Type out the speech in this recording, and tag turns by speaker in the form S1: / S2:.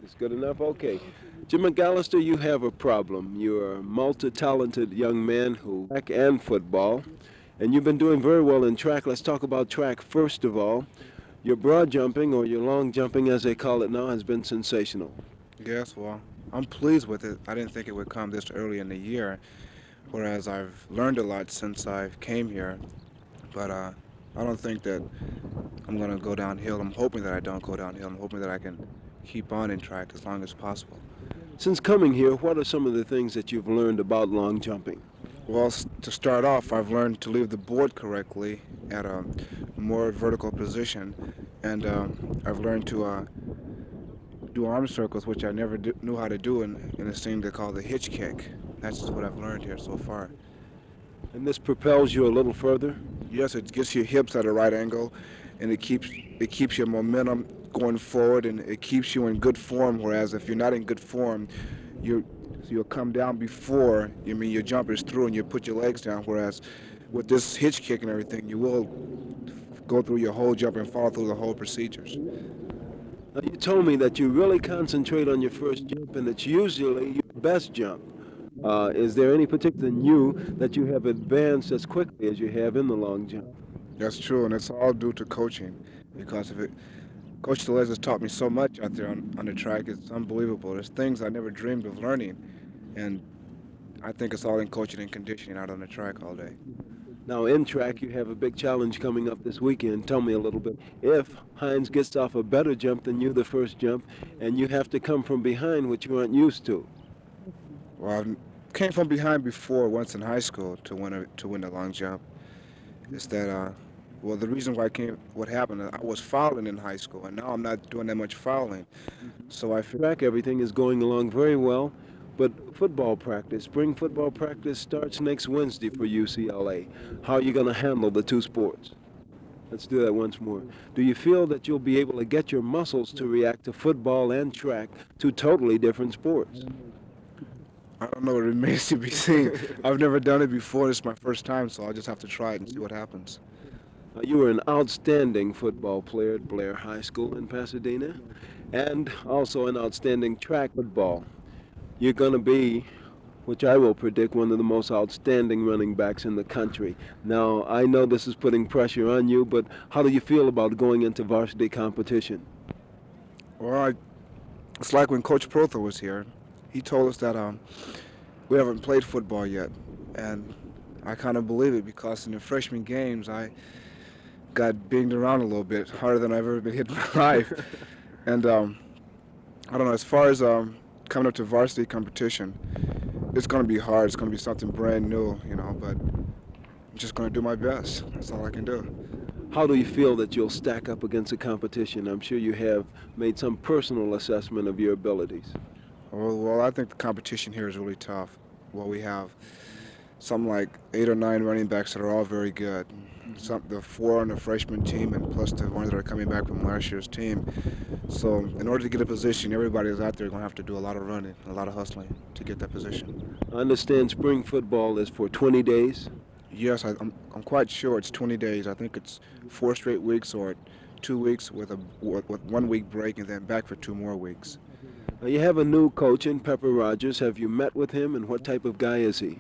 S1: It's good enough? Okay. Jim McAlister, you have a problem. You're a multi-talented young man who track and football, and you've been doing very well in track. Let's talk about track first of all. Your broad jumping, or your long jumping as they call it now, has been sensational.
S2: Yes, well, I'm pleased with it. I didn't think it would come this early in the year, whereas I've learned a lot since I came here. But I don't think that I'm going to go downhill. I'm hoping that I don't go downhill. I'm hoping that I can keep on in track as long as possible.
S1: Since coming here, what are some of the things that you've learned about long jumping?
S2: Well, to start off, I've learned to leave the board correctly at a more vertical position, and I've learned to do arm circles, which I never knew how to do in this thing they call the hitch kick. That's what I've learned here so far.
S1: And this propels you a little further?
S2: Yes, it gets your hips at a right angle, and it keeps your momentum going forward, and it keeps you in good form. Whereas if you're not in good form, you you'll come down before your jump is through, and you put your legs down. Whereas with this hitch kick and everything, you will go through your whole jump and follow through the whole procedures.
S1: Now, you told me that you really concentrate on your first jump, and it's usually your best jump. Is there any particular new that you have advanced as quickly as you have in the long jump?
S2: That's true, and it's all due to coaching. Because of it, Coach Delez has taught me so much out there on the track. It's unbelievable. There's things I never dreamed of learning, and I think it's all in coaching and conditioning out on the track all day.
S1: Now, in track, you have a big challenge coming up this weekend. Tell me a little bit. If Hines gets off a better jump than you the first jump, and you have to come from behind, which you aren't used to.
S2: Well, I came from behind before once in high school to win the long jump. Is that well, the reason why I came, what happened, I was fouling in high school, and now I'm not doing that much fouling. So I figured,
S1: Track, everything is going along very well, but football practice, spring football practice starts next Wednesday for UCLA. How are you going to handle the two sports? Let's do that once more. Do you feel that you'll be able to get your muscles to react to football and track, two totally different sports?
S2: I don't know, it remains to be seen. I've never done it before. This is my first time, so I'll just have to try it and see what happens.
S1: You were an outstanding football player at Blair High School in Pasadena, and also an outstanding track football. You're going to be, which I will predict, one of the most outstanding running backs in the country. Now, I know this is putting pressure on you, but how do you feel about going into varsity competition?
S2: Well, it's like when Coach Protho was here. He told us that we haven't played football yet, and I kind of believe it because in the freshman games I got binged around a little bit harder than I've ever been hit in my life. And I don't know. As far as coming up to varsity competition, it's going to be hard. It's going to be something brand new, But I'm just going to do my best. That's all I can do.
S1: How do you feel that you'll stack up against the competition? I'm sure you have made some personal assessment of your abilities.
S2: Well, I think the competition here is really tough. Well, we have something like 8 or 9 running backs that are all very good. The 4 on the freshman team, and plus the ones that are coming back from last year's team. So, in order to get a position, everybody is out there going to have to do a lot of running, a lot of hustling to get that position.
S1: I understand spring football is for 20 days.
S2: Yes, I'm quite sure it's 20 days. I think it's 4 straight weeks or 2 weeks with 1 week break and then back for 2 more weeks.
S1: You have a new coach in Pepper Rogers. Have you met with him, and what type of guy is he?